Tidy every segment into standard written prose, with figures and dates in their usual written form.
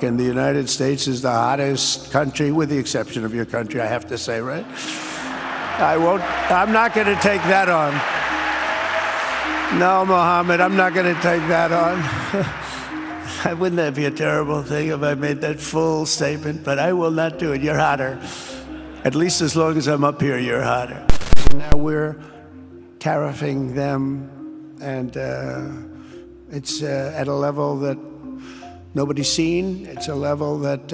And the United States is the hottest country, with the exception of your country, I have to say, right? I'm not going to take that on. No, Mohammed, I'm not going to take that on. Wouldn't that be a terrible thing if I made that full statement? But I will not do it. You're hotter. At least as long as I'm up here, you're hotter. Now we're tariffing them, and it's at a level that nobody's seen. It's a level that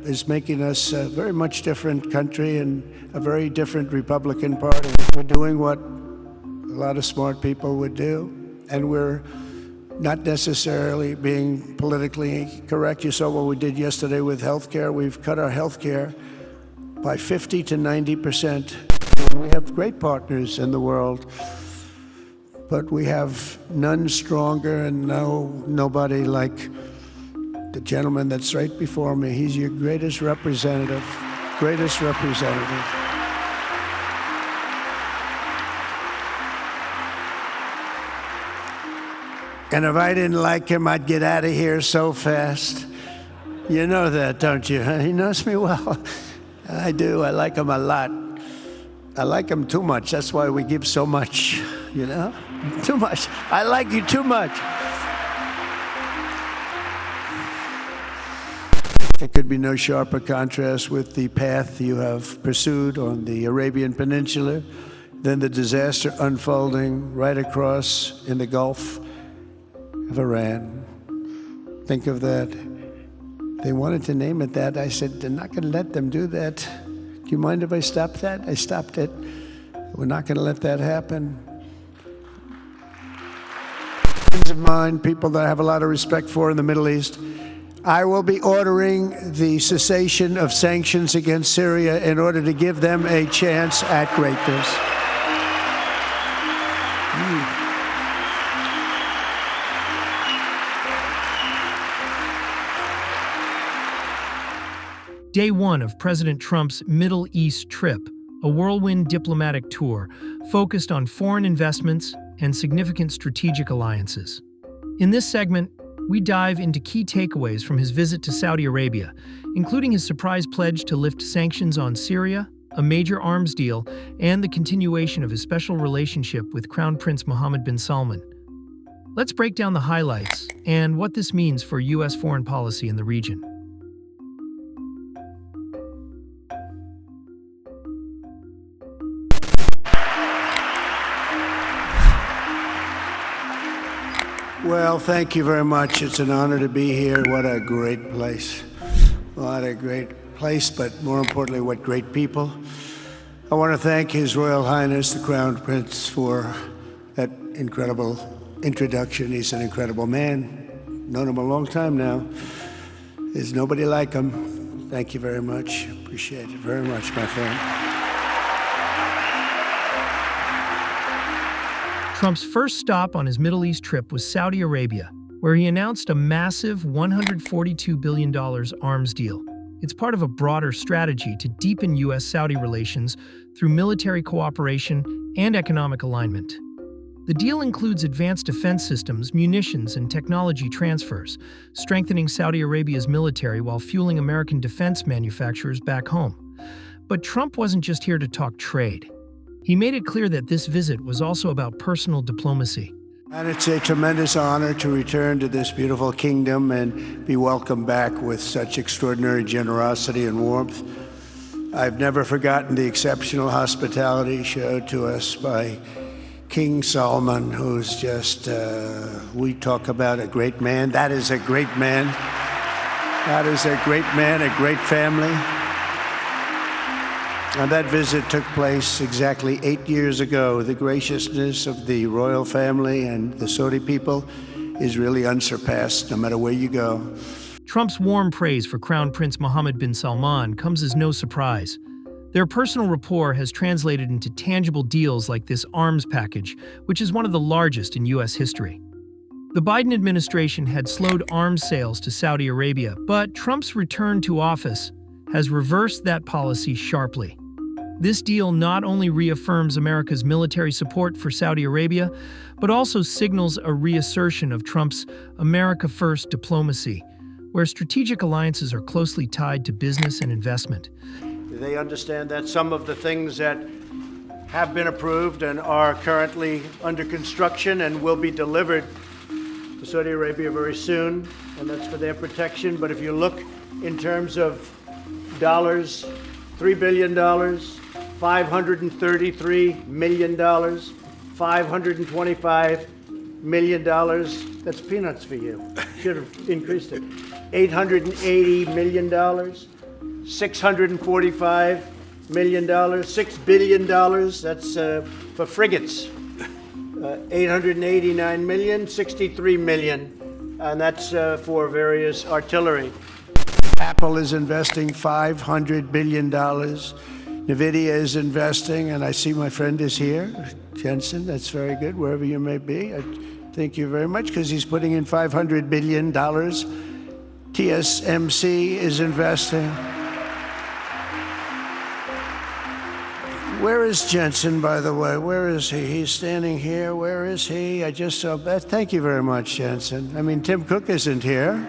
is making us a very much different country and a very different Republican Party. We're doing what a lot of smart people would do, and we're not necessarily being politically correct. You saw what we did yesterday with health care. We've cut our health care by 50 to 90%. We have great partners in the world, but we have none stronger and nobody like the gentleman that's right before me. He's your greatest representative, greatest representative. And if I didn't like him, I'd get out of here so fast. You know that, don't you? He knows me well. I do. I like him a lot. I like him too much. That's why we give so much, you know? Too much. I like you too much. There could be no sharper contrast with the path you have pursued on the Arabian Peninsula than the disaster unfolding right across in the Gulf of Iran. Think of that. They wanted to name it that. I said, they're not going to let them do that. Do you mind if I stop that? I stopped it. We're not going to let that happen. Friends of mine, people that I have a lot of respect for in the Middle East, I will be ordering the cessation of sanctions against Syria in order to give them a chance at greatness. Day one of President Trump's Middle East trip, a whirlwind diplomatic tour focused on foreign investments and significant strategic alliances. In this segment, we dive into key takeaways from his visit to Saudi Arabia, including his surprise pledge to lift sanctions on Syria, a major arms deal, and the continuation of his special relationship with Crown Prince Mohammed bin Salman. Let's break down the highlights and what this means for U.S. foreign policy in the region. Well, thank you very much. It's an honor to be here. What a great place. What a great place, but more importantly, what great people. I want to thank His Royal Highness, the Crown Prince, for that incredible introduction. He's an incredible man. Known him a long time now. There's nobody like him. Thank you very much. Appreciate it very much, my friend. Trump's first stop on his Middle East trip was Saudi Arabia, where he announced a massive $142 billion arms deal. It's part of a broader strategy to deepen U.S. Saudi relations through military cooperation and economic alignment. The deal includes advanced defense systems, munitions, and technology transfers, strengthening Saudi Arabia's military while fueling American defense manufacturers back home. But Trump wasn't just here to talk trade. He made it clear that this visit was also about personal diplomacy. And it's a tremendous honor to return to this beautiful kingdom and be welcomed back with such extraordinary generosity and warmth. I've never forgotten the exceptional hospitality showed to us by King Salman, who's just, we talk about a great man. That is a great man. That is a great man, a great family. And that visit took place exactly 8 years ago. The graciousness of the royal family and the Saudi people is really unsurpassed, no matter where you go. Trump's warm praise for Crown Prince Mohammed bin Salman comes as no surprise. Their personal rapport has translated into tangible deals like this arms package, which is one of the largest in U.S. history. The Biden administration had slowed arms sales to Saudi Arabia, but Trump's return to office has reversed that policy sharply. This deal not only reaffirms America's military support for Saudi Arabia, but also signals a reassertion of Trump's America First diplomacy, where strategic alliances are closely tied to business and investment. They understand that some of the things that have been approved and are currently under construction and will be delivered to Saudi Arabia very soon, and that's for their protection. But if you look in terms of dollars, $3 billion, $533 million, $525 million, that's peanuts for you. Should have increased it. $880 million, $645 million, $6 billion, that's for frigates. $889 million, $63 million, and that's for various artillery. Apple is investing $500 billion. NVIDIA is investing, and I see my friend is here, Jensen. That's very good, wherever you may be. I thank you very much, because he's putting in $500 billion. TSMC is investing. Where is Jensen, by the way? Where is he? He's standing here. Where is he? I just saw that. Thank you very much, Jensen. I mean, Tim Cook isn't here,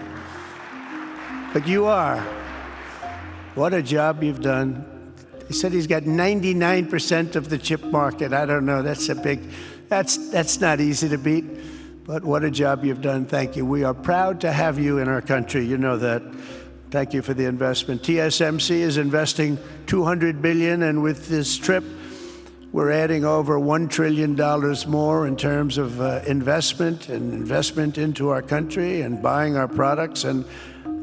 but you are. What a job you've done. He said he's got 99% of the chip market. I don't know. That's not easy to beat, but what a job you've done. Thank you. We are proud to have you in our country. You know that. Thank you for the investment. TSMC is investing $200 billion, and with this trip, we're adding over $1 trillion more in terms of investment into our country and buying our products. And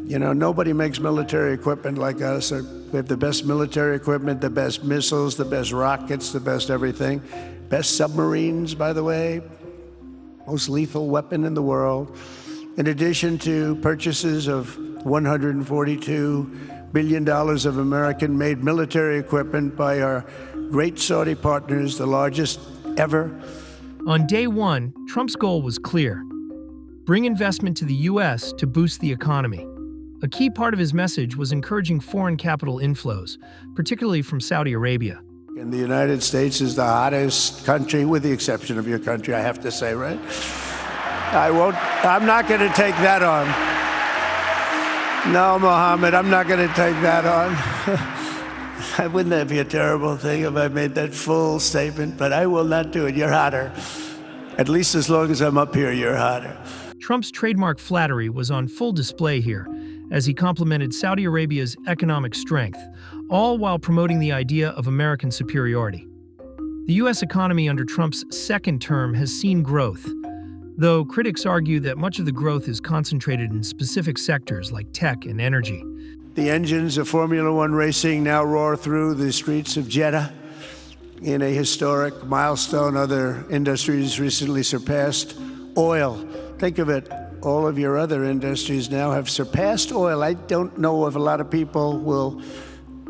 you know, nobody makes military equipment like us. We have the best military equipment, the best missiles, the best rockets, the best everything. Best submarines, by the way. Most lethal weapon in the world. In addition to purchases of $142 billion of American-made military equipment by our great Saudi partners, the largest ever. On day one, Trump's goal was clear: bring investment to the U.S. to boost the economy. A key part of his message was encouraging foreign capital inflows, particularly from Saudi Arabia. And the United States is the hottest country, with the exception of your country, I have to say, right? I'm not going to take that on. No, Mohammed, I'm not going to take that on. Wouldn't that be a terrible thing if I made that full statement? But I will not do it. You're hotter. At least as long as I'm up here, you're hotter. Trump's trademark flattery was on full display here, as he complimented Saudi Arabia's economic strength, all while promoting the idea of American superiority. The U.S. economy under Trump's second term has seen growth, though critics argue that much of the growth is concentrated in specific sectors like tech and energy. The engines of Formula One racing now roar through the streets of Jeddah in a historic milestone. Other industries recently surpassed oil. Think of it. All of your other industries now have surpassed oil. I don't know if a lot of people will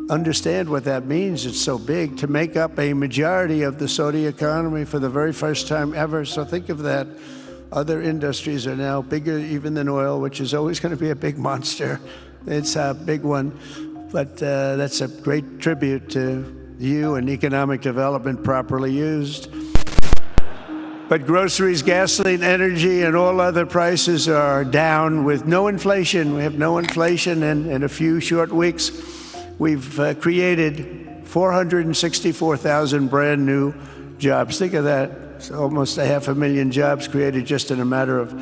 understand what that means. It's so big, to make up a majority of the Saudi economy for the very first time ever. So think of that. Other industries are now bigger even than oil, which is always going to be a big monster. It's a big one. But that's a great tribute to you and economic development properly used. But groceries, gasoline, energy, and all other prices are down with no inflation. We have no inflation, and in a few short weeks, we've created 464,000 brand new jobs. Think of that. It's almost 500,000 jobs created just in a matter of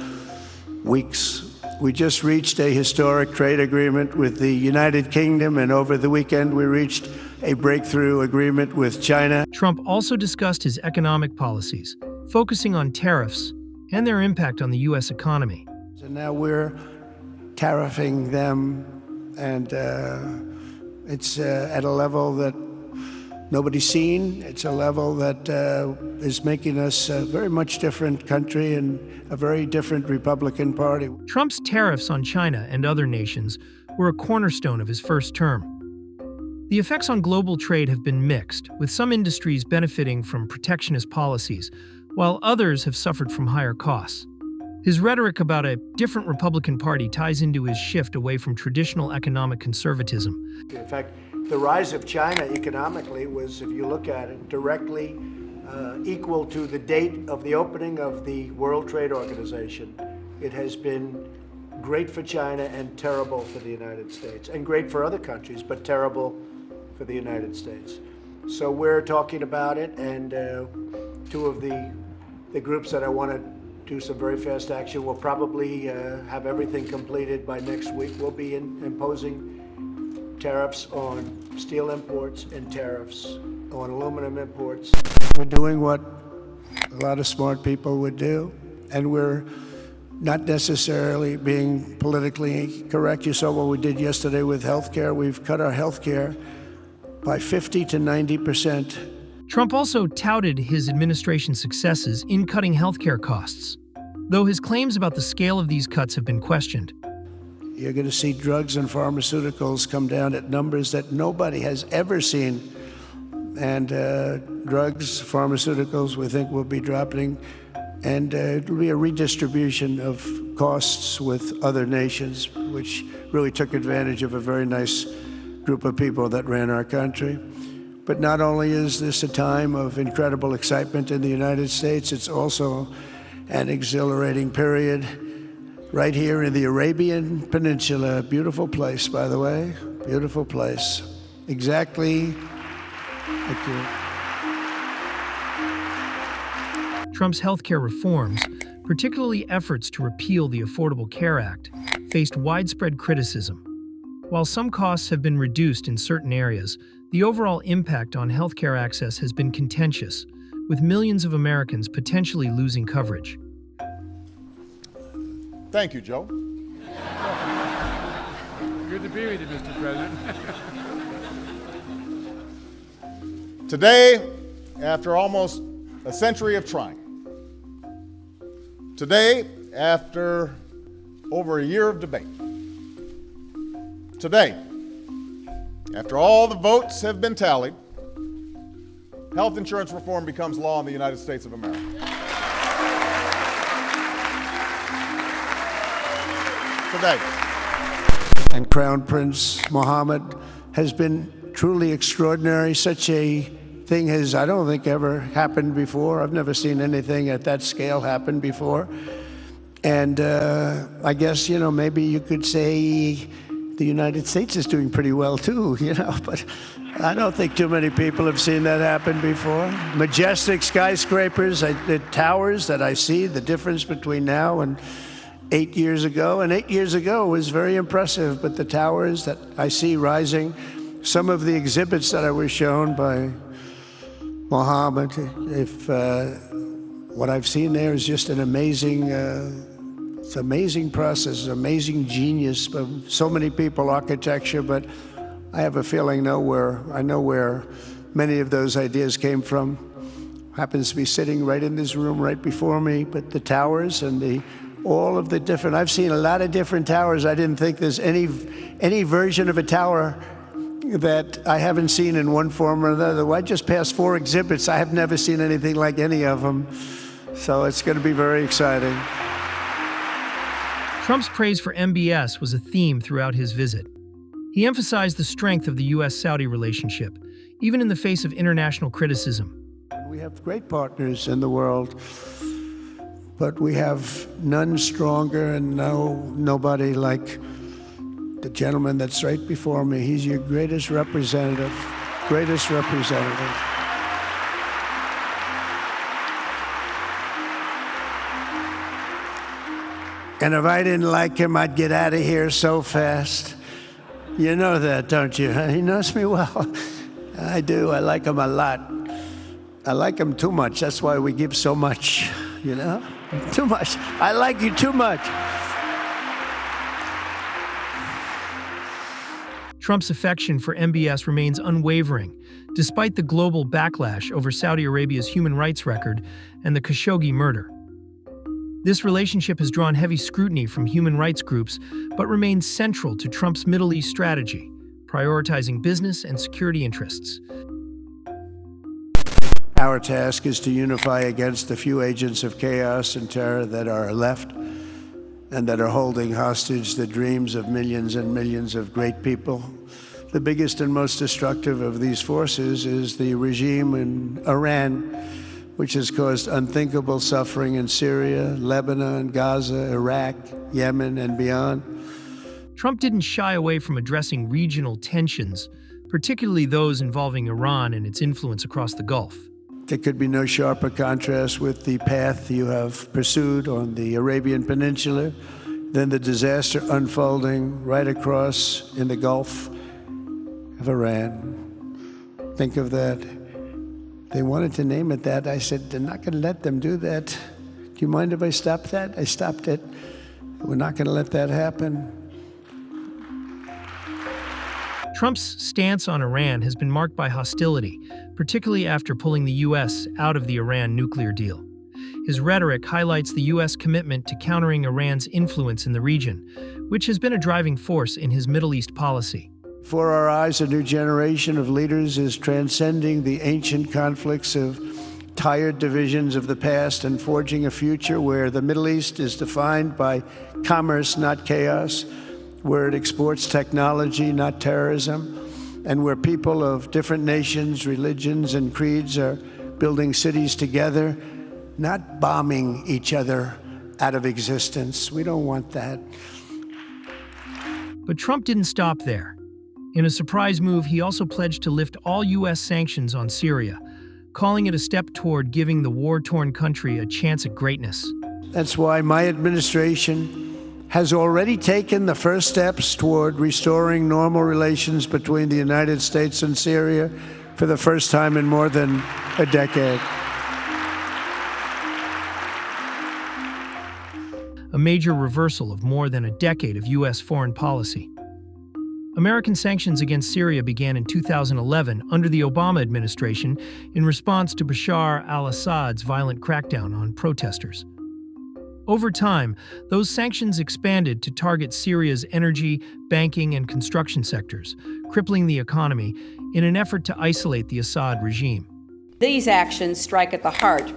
weeks. We just reached a historic trade agreement with the United Kingdom, and over the weekend, we reached a breakthrough agreement with China. Trump also discussed his economic policies, focusing on tariffs and their impact on the U.S. economy. So now we're tariffing them, and it's at a level that nobody's seen. It's a level that is making us a very much different country and a very different Republican Party. Trump's tariffs on China and other nations were a cornerstone of his first term. The effects on global trade have been mixed, with some industries benefiting from protectionist policies, while others have suffered from higher costs. His rhetoric about a different Republican Party ties into his shift away from traditional economic conservatism. In fact, the rise of China economically was, if you look at it, directly equal to the date of the opening of the World Trade Organization. It has been great for China and terrible for the United States, and great for other countries, but terrible for the United States. So we're talking about it, and two of the groups that I want to do some very fast action will probably have everything completed by next week. We'll be imposing tariffs on steel imports and tariffs on aluminum imports. We're doing what a lot of smart people would do, and we're not necessarily being politically correct. You saw what we did yesterday with healthcare. We've cut our healthcare by 50 to 90%. Trump also touted his administration's successes in cutting healthcare costs, though his claims about the scale of these cuts have been questioned. You're going to see drugs and pharmaceuticals come down at numbers that nobody has ever seen. And drugs, pharmaceuticals, we think will be dropping. And it'll be a redistribution of costs with other nations, which really took advantage of a very nice group of people that ran our country. But not only is this a time of incredible excitement in the United States, it's also an exhilarating period right here in the Arabian Peninsula. Beautiful place, by the way. Beautiful place. Exactly. Thank you. Trump's healthcare reforms, particularly efforts to repeal the Affordable Care Act, faced widespread criticism. While some costs have been reduced in certain areas, the overall impact on healthcare access has been contentious, with millions of Americans potentially losing coverage. Thank you, Joe. Good to be with you, Mr. President. Today, after almost a century of trying, today, after over a year of debate, today, after all the votes have been tallied, health insurance reform becomes law in the United States of America. Today. And Crown Prince Mohammed has been truly extraordinary. Such a thing has, I don't think, ever happened before. I've never seen anything at that scale happen before. And I guess, maybe you could say the United States is doing pretty well too, but I don't think too many people have seen that happen before. Majestic skyscrapers, the towers that I see, the difference between now and 8 years ago. And 8 years ago was very impressive, but the towers that I see rising, some of the exhibits that I was shown by Mohammed, what I've seen there is just an amazing, it's amazing process, amazing genius of so many people, architecture, but I have a feeling I know where many of those ideas came from. Happens to be sitting right in this room right before me, but the towers and all of the different, I've seen a lot of different towers. I didn't think there's any version of a tower that I haven't seen in one form or another. I just passed 4 exhibits. I have never seen anything like any of them. So it's going to be very exciting. Trump's praise for MBS was a theme throughout his visit. He emphasized the strength of the U.S. Saudi relationship, even in the face of international criticism. We have great partners in the world, but we have none stronger and nobody like the gentleman that's right before me. He's your greatest representative, greatest representative. And if I didn't like him, I'd get out of here so fast. You know that, don't you? He knows me well. I do. I like him a lot. I like him too much. That's why we give so much, Too much. I like you too much. Trump's affection for MBS remains unwavering, despite the global backlash over Saudi Arabia's human rights record and the Khashoggi murder. This relationship has drawn heavy scrutiny from human rights groups, but remains central to Trump's Middle East strategy, prioritizing business and security interests. Our task is to unify against the few agents of chaos and terror that are left and that are holding hostage the dreams of millions and millions of great people. The biggest and most destructive of these forces is the regime in Iran which has caused unthinkable suffering in Syria, Lebanon, Gaza, Iraq, Yemen, and beyond. Trump didn't shy away from addressing regional tensions, particularly those involving Iran and its influence across the Gulf. There could be no sharper contrast with the path you have pursued on the Arabian Peninsula than the disaster unfolding right across in the Gulf of Iran. Think of that. They wanted to name it that. I said, they're not going to let them do that. Do you mind if I stop that? I stopped it. We're not going to let that happen. Trump's stance on Iran has been marked by hostility, particularly after pulling the U.S. out of the Iran nuclear deal. His rhetoric highlights the U.S. commitment to countering Iran's influence in the region, which has been a driving force in his Middle East policy. Before our eyes, a new generation of leaders is transcending the ancient conflicts of tired divisions of the past and forging a future where the Middle East is defined by commerce, not chaos, where it exports technology, not terrorism, and where people of different nations, religions, and creeds are building cities together, not bombing each other out of existence. We don't want that. But Trump didn't stop there. In a surprise move, he also pledged to lift all U.S. sanctions on Syria, calling it a step toward giving the war-torn country a chance at greatness. That's why my administration has already taken the first steps toward restoring normal relations between the United States and Syria for the first time in more than a decade. A major reversal of more than a decade of U.S. foreign policy. American sanctions against Syria began in 2011 under the Obama administration in response to Bashar al-Assad's violent crackdown on protesters. Over time, those sanctions expanded to target Syria's energy, banking, and construction sectors, crippling the economy in an effort to isolate the Assad regime. These actions strike at the heart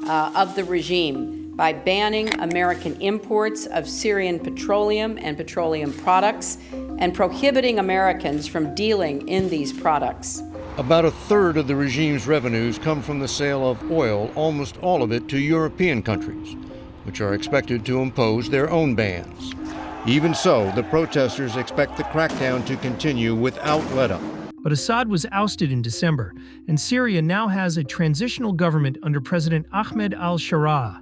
of the regime by banning American imports of Syrian petroleum and petroleum products and prohibiting Americans from dealing in these products. About a third of the regime's revenues come from the sale of oil, almost all of it to European countries, which are expected to impose their own bans. Even so, the protesters expect the crackdown to continue without let-up. But Assad was ousted in December, and Syria now has a transitional government under President Ahmed al-Sharaa.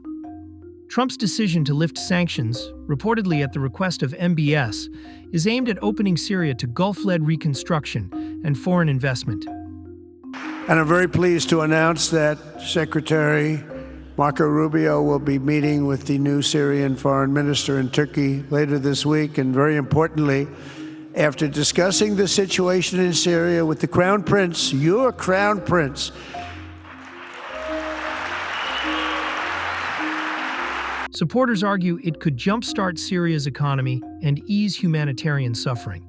Trump's decision to lift sanctions, reportedly at the request of MBS, is aimed at opening Syria to Gulf-led reconstruction and foreign investment. And I'm very pleased to announce that Secretary Marco Rubio will be meeting with the new Syrian foreign minister in Turkey later this week, and very importantly, after discussing the situation in Syria with the Crown Prince, your Crown Prince, supporters argue it could jumpstart Syria's economy and ease humanitarian suffering.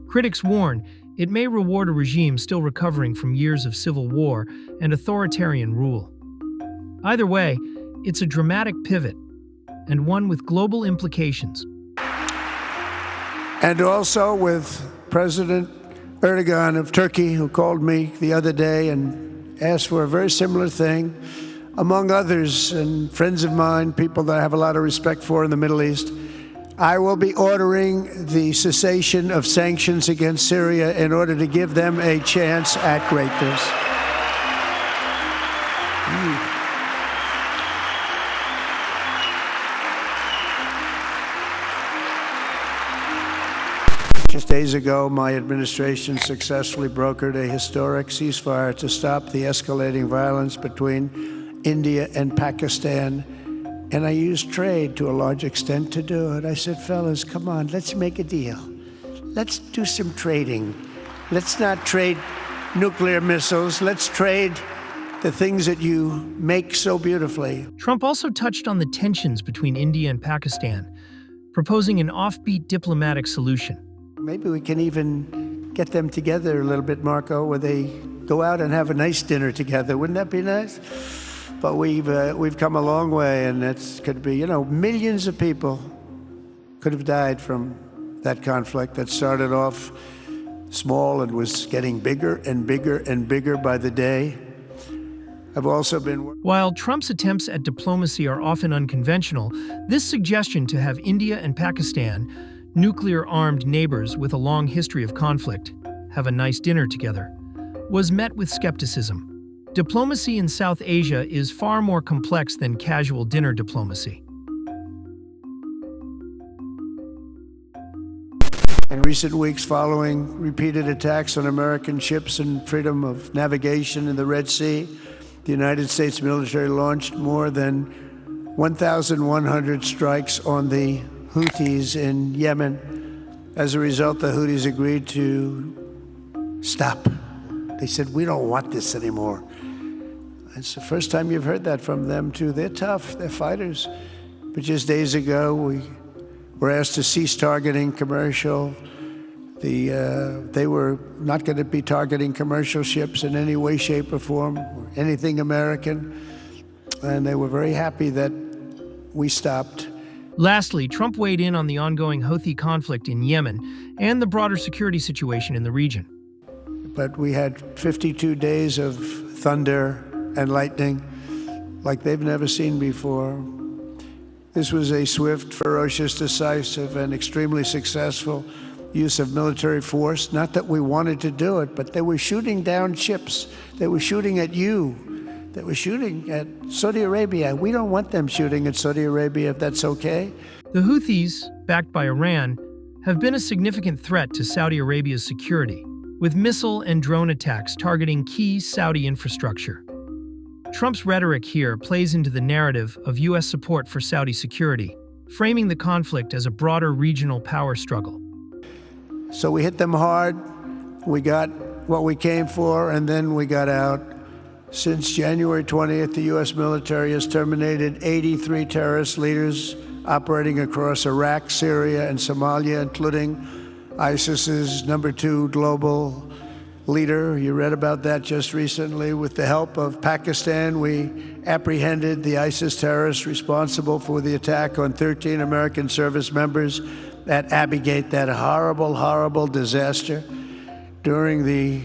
Critics warn it may reward a regime still recovering from years of civil war and authoritarian rule. Either way, it's a dramatic pivot, and one with global implications. and also with President Erdogan of Turkey, who called me the other day and asked for a very similar thing, among others, and friends of mine, people that I have a lot of respect for in the Middle East. I will be ordering the cessation of sanctions against Syria in order to give them a chance at greatness. Just days ago, my administration successfully brokered a historic ceasefire to stop the escalating violence between India and Pakistan. And I used trade to a large extent to do it. I said, fellas, come on, let's make a deal. Let's do some trading. Let's not trade nuclear missiles. Let's trade the things that you make so beautifully. Trump also touched on the tensions between India and Pakistan, proposing an offbeat diplomatic solution. Maybe we can even get them together a little bit, Marco, where they go out and have a nice dinner together. Wouldn't that be nice? But we've come a long way, and it could be, millions of people could have died from that conflict that started off small and was getting bigger and bigger and bigger by the day. I've also been... While Trump's attempts at diplomacy are often unconventional, this suggestion to have India and Pakistan, nuclear-armed neighbors with a long history of conflict, have a nice dinner together, was met with skepticism. Diplomacy in South Asia is far more complex than casual dinner diplomacy. In recent weeks, following repeated attacks on American ships and freedom of navigation in the Red Sea, the United States military launched more than 1,100 strikes on the Houthis in Yemen. As a result, the Houthis agreed to stop. They said, we don't want this anymore. It's the first time you've heard that from them, too. They're tough, they're fighters. But just days ago, we were asked to cease targeting commercial. They were not going to be targeting commercial ships in any way, shape, or form, or anything American. And they were very happy that we stopped. Lastly, Trump weighed in on the ongoing Houthi conflict in Yemen and the broader security situation in the region. But we had 52 days of thunder and lightning like they've never seen before. This was a swift, ferocious, decisive, and extremely successful use of military force. Not that we wanted to do it, but they were shooting down ships. They were shooting at you. They were shooting at Saudi Arabia. We don't want them shooting at Saudi Arabia, if that's okay. The Houthis, backed by Iran, have been a significant threat to Saudi Arabia's security, with missile and drone attacks targeting key Saudi infrastructure. Trump's rhetoric here plays into the narrative of U.S. support for Saudi security, framing the conflict as a broader regional power struggle. So we hit them hard, we got what we came for, and then we got out. Since January 20th, the U.S. military has terminated 83 terrorist leaders operating across Iraq, Syria, and Somalia, including ISIS's #2 global leader. You read about that just recently. With the help of Pakistan, we apprehended the ISIS terrorists responsible for the attack on 13 American service members at Abbey Gate, that horrible, horrible disaster. During this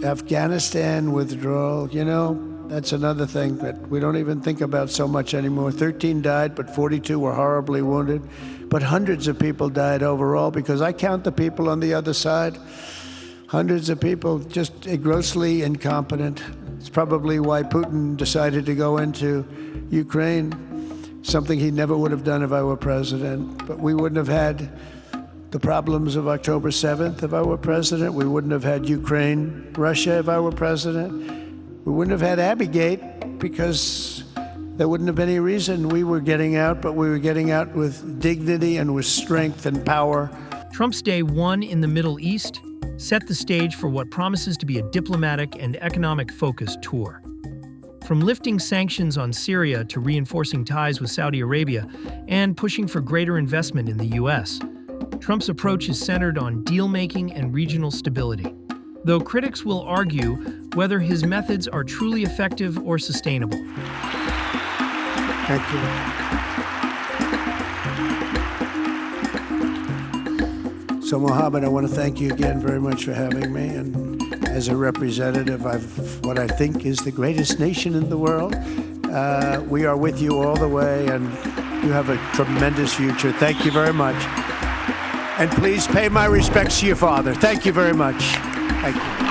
Afghanistan withdrawal, you know, that's another thing that we don't even think about so much anymore. 13 died, but 42 were horribly wounded. But hundreds of people died overall, because I count the people on the other side. Hundreds of people just grossly incompetent. It's probably why Putin decided to go into Ukraine, something he never would have done if I were president. But we wouldn't have had the problems of October 7th if I were president. We wouldn't have had Ukraine, Russia if I were president. We wouldn't have had Abbey Gate, because there wouldn't have been any reason we were getting out, but we were getting out with dignity and with strength and power. Trump's day one in the Middle East set the stage for what promises to be a diplomatic and economic-focused tour. From lifting sanctions on Syria to reinforcing ties with Saudi Arabia and pushing for greater investment in the U.S., Trump's approach is centered on deal-making and regional stability, though critics will argue whether his methods are truly effective or sustainable. Thank you. So, Mohammed, I want to thank you again very much for having me. And as a representative of what I think is the greatest nation in the world, we are with you all the way, and you have a tremendous future. Thank you very much. And please pay my respects to your father. Thank you very much. Thank you.